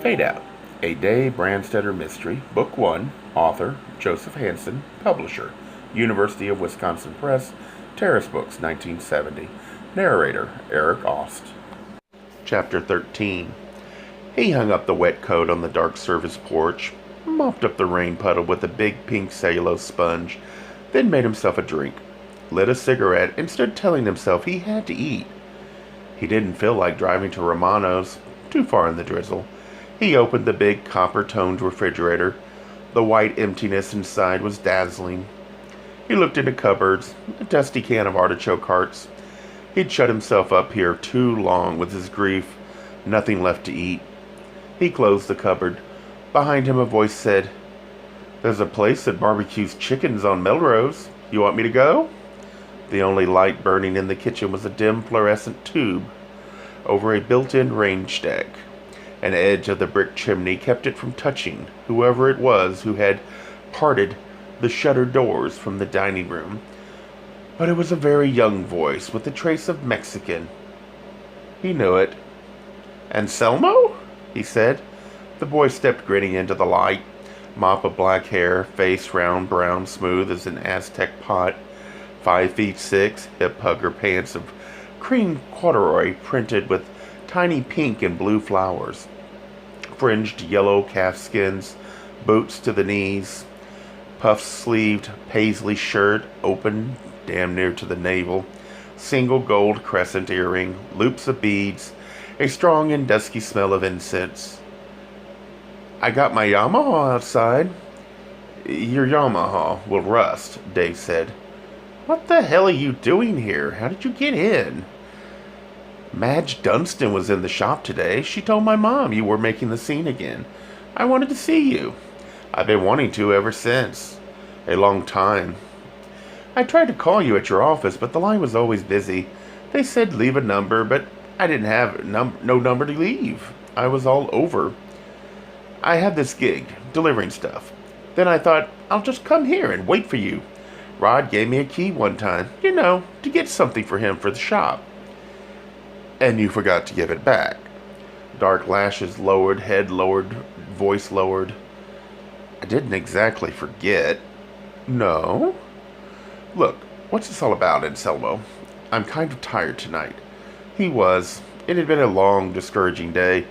Fadeout, a Day Brandstetter mystery, Book 1, author Joseph Hansen, publisher University of Wisconsin Press, Terrace Books, 1970, narrator Eric Aust. Chapter 13. He hung up the wet coat on the dark service porch, mopped up the rain puddle with a big pink cellulose sponge, then made himself a drink, lit a cigarette, and stood telling himself he had to eat. He didn't feel like driving to Romano's, too far in the drizzle. He opened the big copper-toned refrigerator. The white emptiness inside was dazzling. He looked into cupboards, a dusty can of artichoke hearts. He'd shut himself up here too long with his grief, nothing left to eat. He closed the cupboard. Behind him a voice said, "There's a place that barbecues chickens on Melrose. You want me to go?" The only light burning in the kitchen was a dim fluorescent tube over a built-in range stack. An edge of the brick chimney kept it from touching whoever it was who had parted the shuttered doors from the dining room. But it was a very young voice with a trace of Mexican. He knew it. "Anselmo?" he said. The boy stepped grinning into the light, mop of black hair, face round, brown, smooth as an Aztec pot, 5'6", hip hugger pants of cream corduroy printed with tiny pink and blue flowers, fringed yellow calfskins, boots to the knees, puff-sleeved paisley shirt open damn near to the navel, single gold crescent earring, loops of beads, a strong and dusky smell of incense. "I got my Yamaha outside." "Your Yamaha will rust," Dave said. "What the hell are you doing here? How did you get in?" "Madge Dunstan was in the shop today. She told my mom you were making the scene again. I wanted to see you. I've been wanting to ever since. A long time. I tried to call you at your office, but the line was always busy. They said leave a number, but I didn't have no number to leave. I was all over. I had this gig, delivering stuff. Then I thought, I'll just come here and wait for you. Rod gave me a key one time, to get something for him for the shop." "And you forgot to give it back." Dark lashes lowered, head lowered, voice lowered. "I didn't exactly forget." "No?" "Look, what's this all about, Anselmo? I'm kind of tired tonight." He was. It had been a long, discouraging day.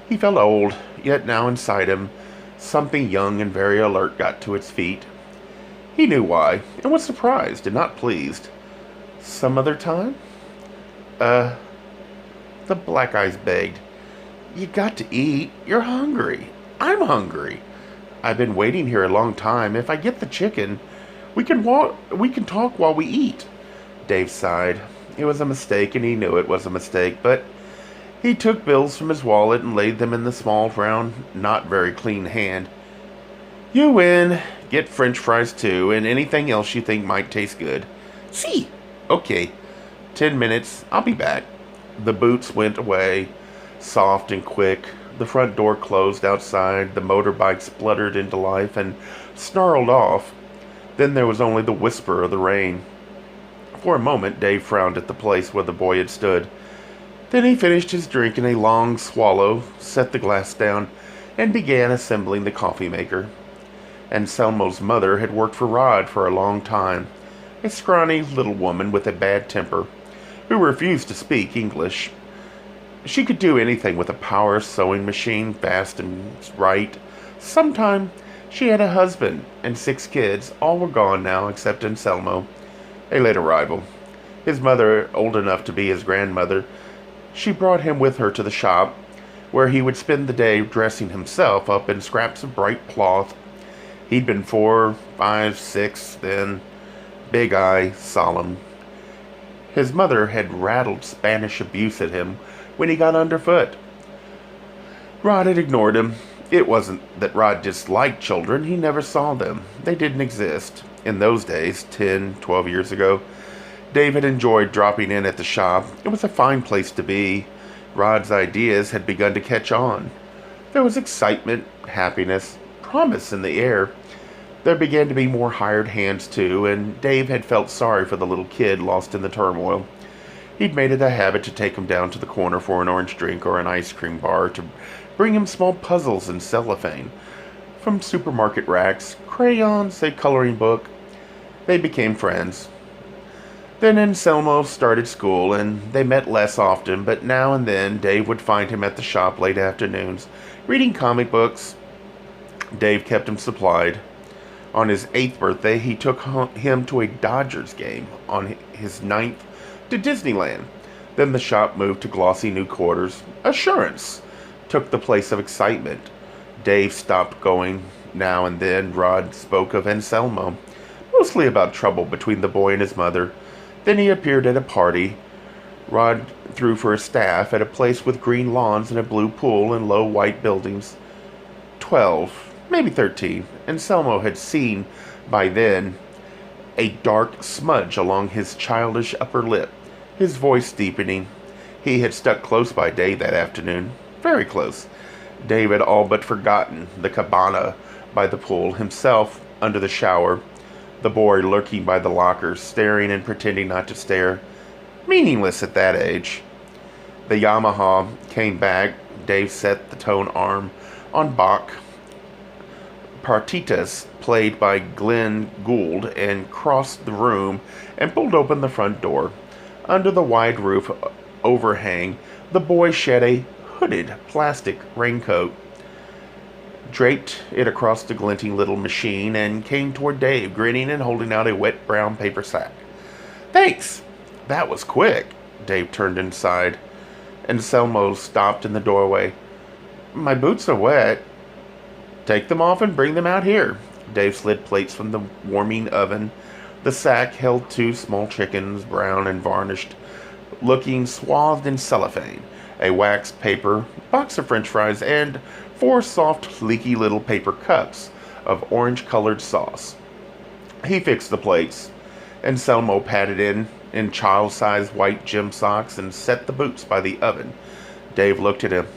He felt old, yet now inside him, something young and very alert got to its feet. He knew why, and was surprised and not pleased. "Some other time?" The black eyes begged. "You got to eat. You're hungry. I'm hungry. I've been waiting here a long time. If I get the chicken, we can talk while we eat." Dave sighed. It was a mistake, and he knew it was a mistake, but he took bills from his wallet and laid them in the small, round, not very clean hand. "You win. Get French fries too, and anything else you think might taste good." "See." "Okay. 10 minutes. I'll be back." The boots went away, soft and quick. The front door closed outside. The motorbike spluttered into life and snarled off. Then there was only the whisper of the rain. For a moment, Dave frowned at the place where the boy had stood. Then he finished his drink in a long swallow, set the glass down, and began assembling the coffee maker. Anselmo's mother had worked for Rod for a long time, a scrawny little woman with a bad temper, who refused to speak English. She could do anything with a power sewing machine, fast and right. Sometime she had a husband and 6 kids. All were gone now except Anselmo, a late arrival. His mother, old enough to be his grandmother, she brought him with her to the shop, where he would spend the day dressing himself up in scraps of bright cloth. He'd been 4, 5, 6 then, big eye, solemn. His mother had rattled Spanish abuse at him when he got underfoot. Rod had ignored him. It wasn't that Rod disliked children. He never saw them. They didn't exist. In those days, 10, 12 years ago, Dave had enjoyed dropping in at the shop. It was a fine place to be. Rod's ideas had begun to catch on. There was excitement, happiness, promise in the air. There began to be more hired hands, too, and Dave had felt sorry for the little kid lost in the turmoil. He'd made it a habit to take him down to the corner for an orange drink or an ice cream bar to bring him small puzzles in cellophane. From supermarket racks, crayons, a coloring book. They became friends. Then Anselmo started school, and they met less often, but now and then Dave would find him at the shop late afternoons, reading comic books. Dave kept him supplied. On his 8th birthday, he took him to a Dodgers game. On his 9th, to Disneyland. Then the shop moved to glossy new quarters. Assurance took the place of excitement. Dave stopped going now and then. Rod spoke of Anselmo, mostly about trouble between the boy and his mother. Then he appeared at a party Rod threw for his staff at a place with green lawns and a blue pool and low white buildings. 12, maybe 13. Anselmo had seen by then a dark smudge along his childish upper lip, his voice deepening. He had stuck close by Dave that afternoon, very close. Dave had all but forgotten the cabana by the pool, himself under the shower, the boy lurking by the lockers, staring and pretending not to stare. Meaningless at that age. The Yamaha came back. Dave set the tone arm on Bach. Partitas, played by Glenn Gould, and crossed the room and pulled open the front door. Under the wide roof overhang, the boy shed a hooded plastic raincoat, draped it across the glinting little machine, and came toward Dave, grinning and holding out a wet brown paper sack. "Thanks! That was quick." Dave turned inside. Anselmo stopped in the doorway. "My boots are wet." "Take them off and bring them out here." Dave slid plates from the warming oven. The sack held 2 small chickens, brown and varnished, looking swathed in cellophane, a waxed paper, box of French fries, and 4 soft, leaky little paper cups of orange-colored sauce. He fixed the plates. Anselmo patted in child-sized white gym socks and set the boots by the oven. Dave looked at him.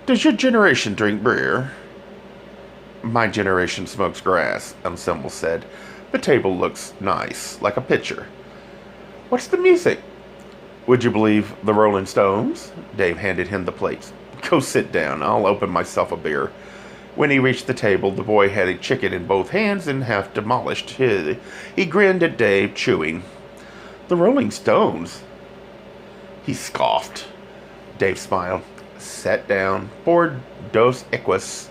"Does your generation drink beer?" "My generation smokes grass," Anselmo said. "The table looks nice, like a picture." "What's the music?" "Would you believe the Rolling Stones?" Dave handed him the plates. "Go sit down. I'll open myself a beer." When he reached the table, the boy had a chicken in both hands and half demolished. He grinned at Dave, chewing. "The Rolling Stones?" He scoffed. Dave smiled, sat down, poured Dos Equis,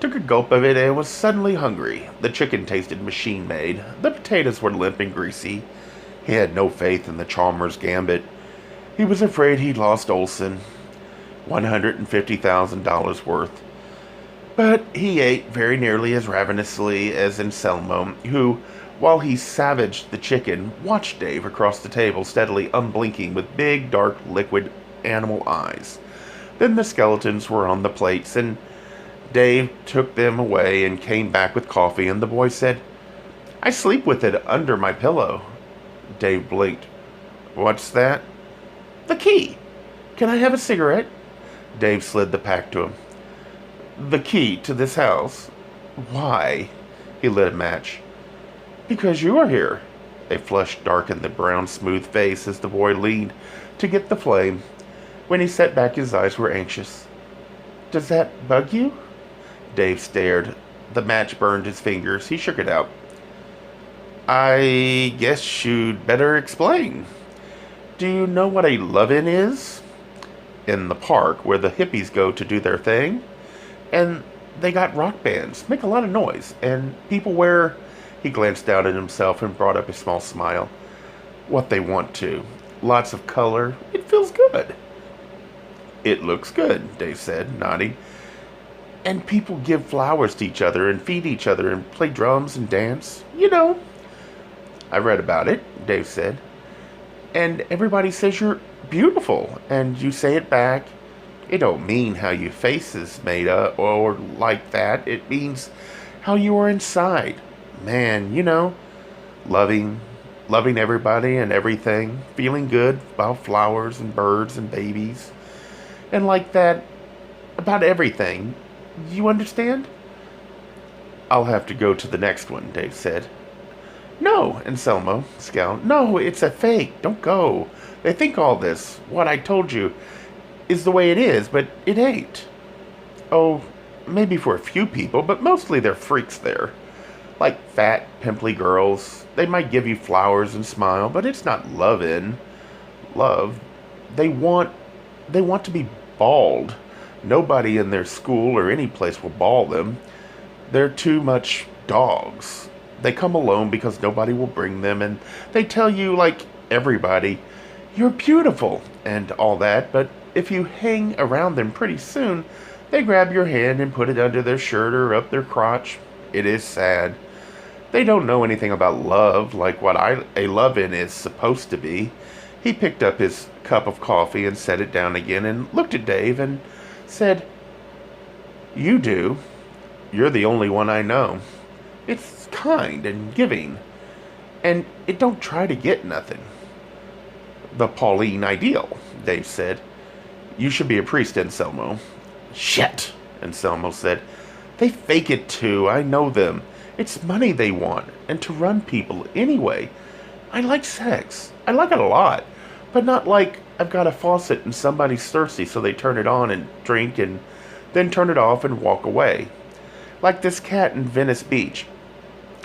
took a gulp of it, and was suddenly hungry. The chicken tasted machine-made. The potatoes were limp and greasy. He had no faith in the Chalmers gambit. He was afraid he'd lost Olson. $150,000 worth. But he ate very nearly as ravenously as Anselmo, who, while he savaged the chicken, watched Dave across the table, steadily unblinking with big, dark, liquid animal eyes. Then the skeletons were on the plates, and Dave took them away and came back with coffee, and the boy said, "I sleep with it under my pillow." Dave blinked. "What's that?" "The key. Can I have a cigarette?" Dave slid the pack to him. "The key to this house?" "Why?" He lit a match. "Because you are here." A flush darkened the brown, smooth face as the boy leaned to get the flame. When he sat back, his eyes were anxious. "Does that bug you?" Dave stared. The match burned his fingers. He shook it out. "I guess you'd better explain. Do you know what a love-in is?" "In the park, where the hippies go to do their thing. And they got rock bands, make a lot of noise, and people wear..." He glanced down at himself and brought up a small smile. "What they want to. Lots of color. It feels good." "It looks good," Dave said, nodding. "And people give flowers to each other and feed each other and play drums and dance. You know." "I read about it," Dave said. "And everybody says you're beautiful, and you say it back. It don't mean how your face is made up or like that. It means how you are inside. Man, you know, loving everybody and everything, feeling good about flowers and birds and babies, and like that about everything. You understand?" "I'll have to go to the next one," Dave said. "No," Anselmo scowled. "No, it's a fake. Don't go. They think all this, what I told you, is the way it is, but it ain't." Oh, maybe for a few people, but mostly they're freaks there. Like fat, pimply girls. They might give you flowers and smile, but it's not love. They want they want to be bald. Nobody in their school or any place will ball them. They're too much dogs. They come alone because nobody will bring them, and they tell you, like everybody, you're beautiful and all that, but if you hang around them pretty soon, they grab your hand and put it under their shirt or up their crotch. It is sad. They don't know anything about love, like what a love-in is supposed to be. He picked up his cup of coffee and set it down again and looked at Dave and said, "You do. You're the only one I know. It's kind and giving, and it don't try to get nothing." "The Pauline ideal," Dave said. "You should be a priest, Anselmo." "Shit," Anselmo said. "They fake it too. I know them. It's money they want, and to run people anyway. I like sex. I like it a lot, but not like I've got a faucet and somebody's thirsty so they turn it on and drink and then turn it off and walk away. Like this cat in Venice Beach.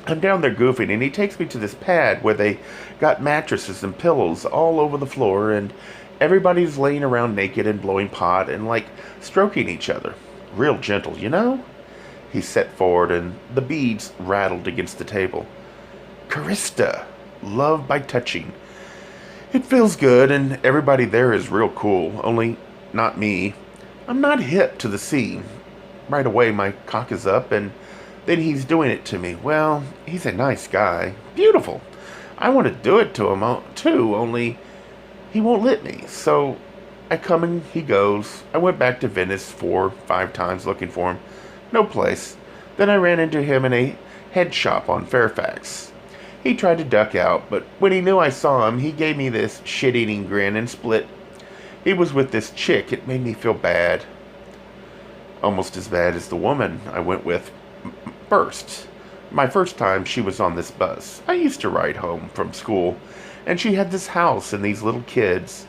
I'm down there goofing, and he takes me to this pad where they got mattresses and pillows all over the floor, and everybody's laying around naked and blowing pot and like stroking each other. Real gentle, you know?" He set forward, and the beads rattled against the table. "Carista, love by touching. It feels good, and everybody there is real cool, only not me. I'm not hip to the sea. Right away, my cock is up, and then he's doing it to me. Well, he's a nice guy. Beautiful. I want to do it to him, too, only he won't let me. So I come and he goes. I went back to Venice 4-5 times looking for him. No place. Then I ran into him in a head shop on Fairfax. He tried to duck out, but when he knew I saw him, he gave me this shit-eating grin and split. He was with this chick. It made me feel bad. Almost as bad as the woman I went with first. My first time, she was on this bus. I used to ride home from school, and she had this house and these little kids.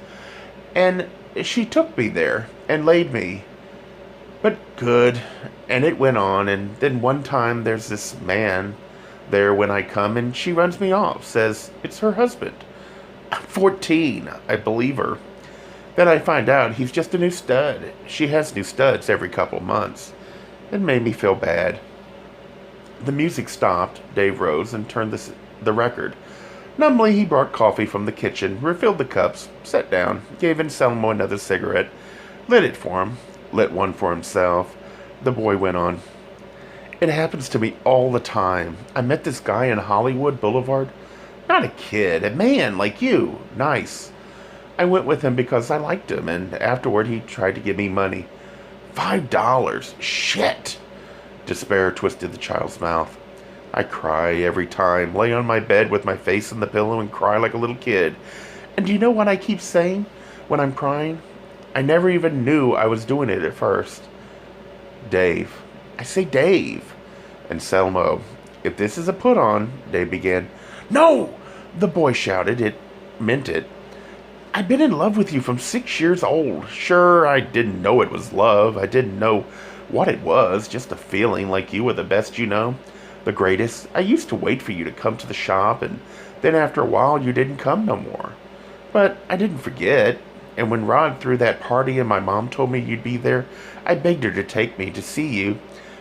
And she took me there and laid me. But good. And it went on, and then one time there's this man there when I come, and she runs me off, says it's her husband. I'm 14. I believe her. Then I find out he's just a new stud. She has new studs every couple months. It made me feel bad. The music stopped. Dave rose and turned the record. Numbly, he brought coffee from the kitchen, refilled the cups, sat down, gave Anselmo another cigarette, lit it for him, lit one for himself. The boy went on. It happens to me all the time. I met this guy in Hollywood Boulevard. Not a kid, a man like you. Nice. I went with him because I liked him, and afterward he tried to give me money. $5. Shit! Despair twisted the child's mouth. I cry every time, lay on my bed with my face in the pillow and cry like a little kid. And do you know what I keep saying when I'm crying? I never even knew I was doing it at first. Dave. I say Dave. Anselmo. If this is a put-on, Dave began. No! The boy shouted. It meant it. I've been in love with you from 6 years old. Sure, I didn't know it was love. I didn't know what it was, just a feeling like you were the best you know, the greatest. I used to wait for you to come to the shop, and then after a while you didn't come no more. But I didn't forget, and when Rod threw that party and my mom told me you'd be there, I begged her to take me to see you.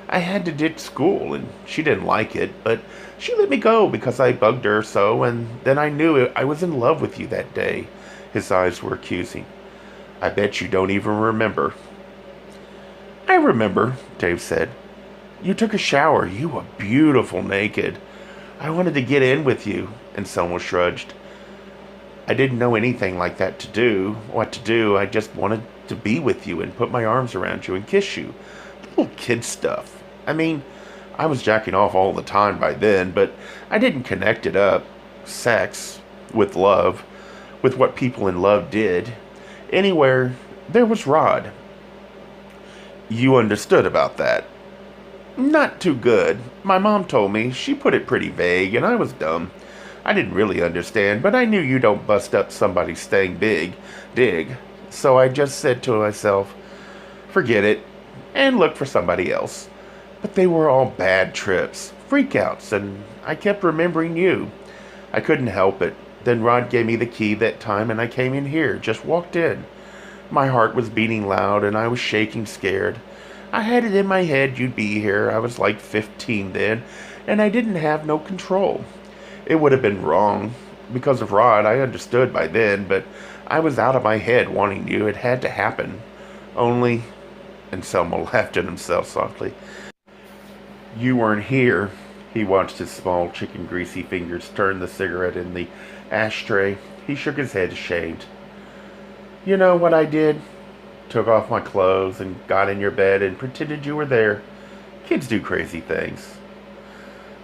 I had to ditch school, and she didn't like it, but she let me go because I bugged her so, and then I knew I was in love with you that day. His eyes were accusing. I bet you don't even remember. I remember, Dave said. You took a shower. You were beautiful naked. I wanted to get in with you, and Selma shrugged. I didn't know anything like that what to do. I just wanted to be with you and put my arms around you and kiss you. Little kid stuff. I mean, I was jacking off all the time by then, but I didn't connect it up. Sex with love. With what people in love did. Anywhere, there was Rod. You understood about that? Not too good. My mom told me. She put it pretty vague, and I was dumb. I didn't really understand, but I knew you don't bust up somebody's staying dig. So I just said to myself, forget it. and looked for somebody else. But they were all bad trips, freakouts, and I kept remembering you. I couldn't help it. Then Rod gave me the key that time, and I came in here, just walked in. My heart was beating loud, and I was shaking scared. I had it in my head you'd be here. I was like 15 then, and I didn't have no control. It would have been wrong. Because of Rod, I understood by then, but I was out of my head wanting you. It had to happen. Only, and Selma laughed at himself softly, you weren't here. He watched his small, chicken greasy fingers turn the cigarette in the ashtray. He shook his head, ashamed. You know what I did? Took off my clothes and got in your bed and pretended you were there. Kids do crazy things.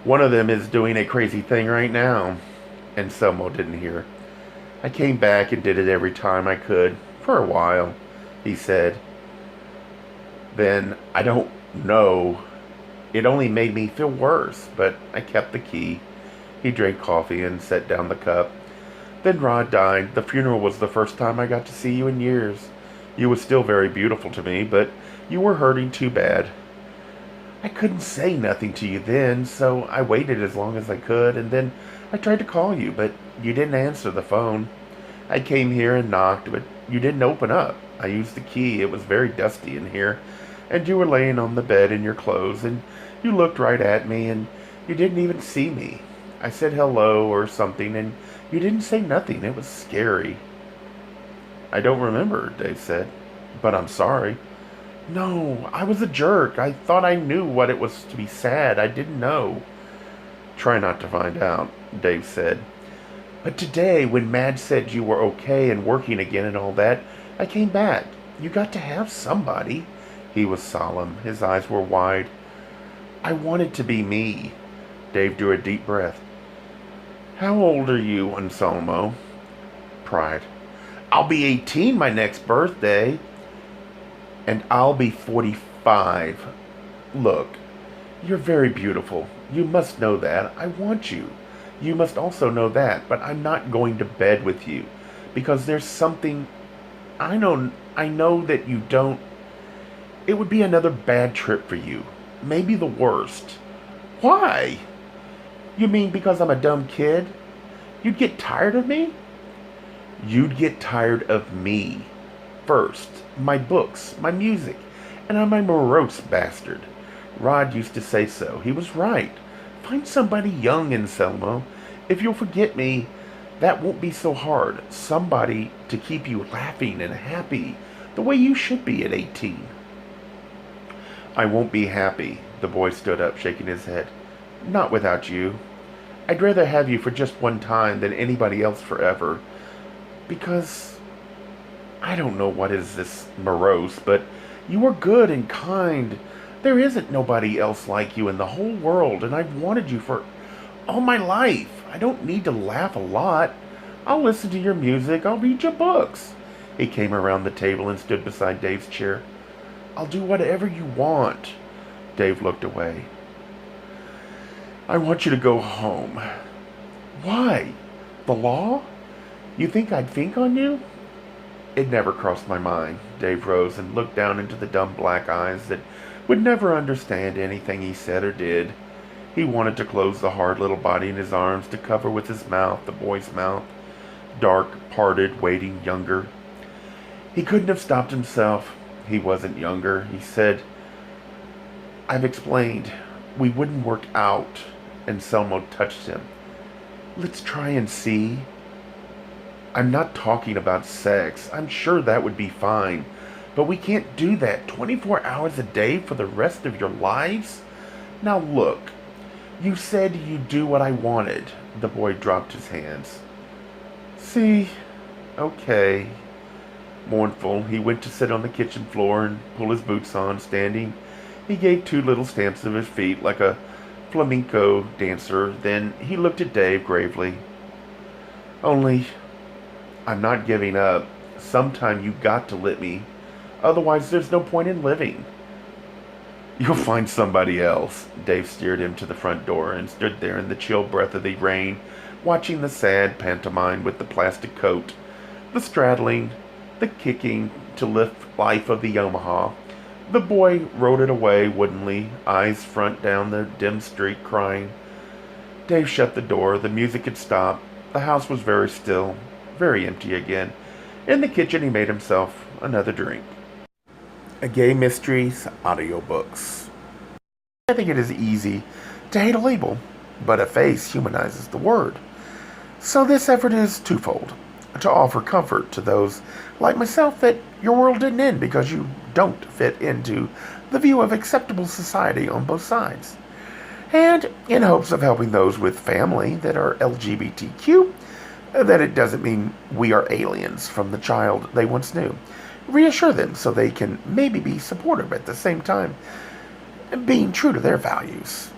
One of them is doing a crazy thing right now. And Selma didn't hear. I came back and did it every time I could. For a while, he said. Then, I don't know. It only made me feel worse, but I kept the key. He drank coffee and set down the cup. Then Rod died. The funeral was the first time I got to see you in years. You was still very beautiful to me, but you were hurting too bad. I couldn't say nothing to you then, so I waited as long as I could, and then I tried to call you, but you didn't answer the phone. I came here and knocked, but you didn't open up. I used the key. It was very dusty in here, and you were laying on the bed in your clothes, and you looked right at me, and you didn't even see me. I said hello or something, and you didn't say nothing. It was scary. I don't remember, Dave said, but I'm sorry. No, I was a jerk. I thought I knew what it was to be sad. I didn't know. Try not to find out, Dave said. But today, when Mad said you were okay and working again and all that, I came back. You got to have somebody. He was solemn. His eyes were wide. I wanted to be me. Dave drew a deep breath. How old are you, Anselmo? Pride. I'll be 18 my next birthday. And I'll be 45. Look, you're very beautiful. You must know that. I want you. You must also know that, but I'm not going to bed with you. Because there's something I know that you don't. It would be another bad trip for you. Maybe the worst. Why? You mean because I'm a dumb kid? You'd get tired of me? You'd get tired of me. First, my books, my music, and I'm a morose bastard. Rod used to say so. He was right. Find somebody young, Anselmo. If you'll forget me, that won't be so hard. Somebody to keep you laughing and happy, the way you should be at 18. I won't be happy. The boy stood up, shaking his head. Not without you. I'd rather have you for just one time than anybody else forever. Because I don't know what is this morose, but you are good and kind. There isn't nobody else like you in the whole world, and I've wanted you for all my life. I don't need to laugh a lot. I'll listen to your music. I'll read your books. He came around the table and stood beside Dave's chair. I'll do whatever you want. Dave looked away. I want you to go home. Why? The law? You think I'd think on you? It never crossed my mind. Dave rose and looked down into the dumb black eyes that would never understand anything he said or did. He wanted to close the hard little body in his arms to cover with his mouth, the boy's mouth, dark, parted, waiting, younger. He couldn't have stopped himself. He wasn't younger. He said, I've explained. We wouldn't work out. And Selmo touched him. Let's try and see. I'm not talking about sex. I'm sure that would be fine. But we can't do that 24 hours a day for the rest of your lives. Now look, you said you'd do what I wanted. The boy dropped his hands. See, okay. Mournful, he went to sit on the kitchen floor and pull his boots on. Standing, he gave two little stamps of his feet like a flamenco dancer. Then he looked at Dave gravely. Only, I'm not giving up. Sometime you got to let me. Otherwise, there's no point in living. You'll find somebody else. Dave steered him to the front door and stood there in the chill breath of the rain, watching the sad pantomime with the plastic coat, the straddling, the kicking to lift life of the Yamaha. The boy rode it away woodenly, eyes front down the dim street, crying. Dave shut the door. The music had stopped. The house was very still, very empty again. In the kitchen, he made himself another drink. A Gay Mysteries audiobooks. I think it is easy to hate a label, but a face humanizes the word. So this effort is twofold. To offer comfort to those like myself that your world didn't end because you don't fit into the view of acceptable society on both sides. And in hopes of helping those with family that are LGBTQ, that it doesn't mean we are aliens from the child they once knew. Reassure them so they can maybe be supportive at the same time, being true to their values.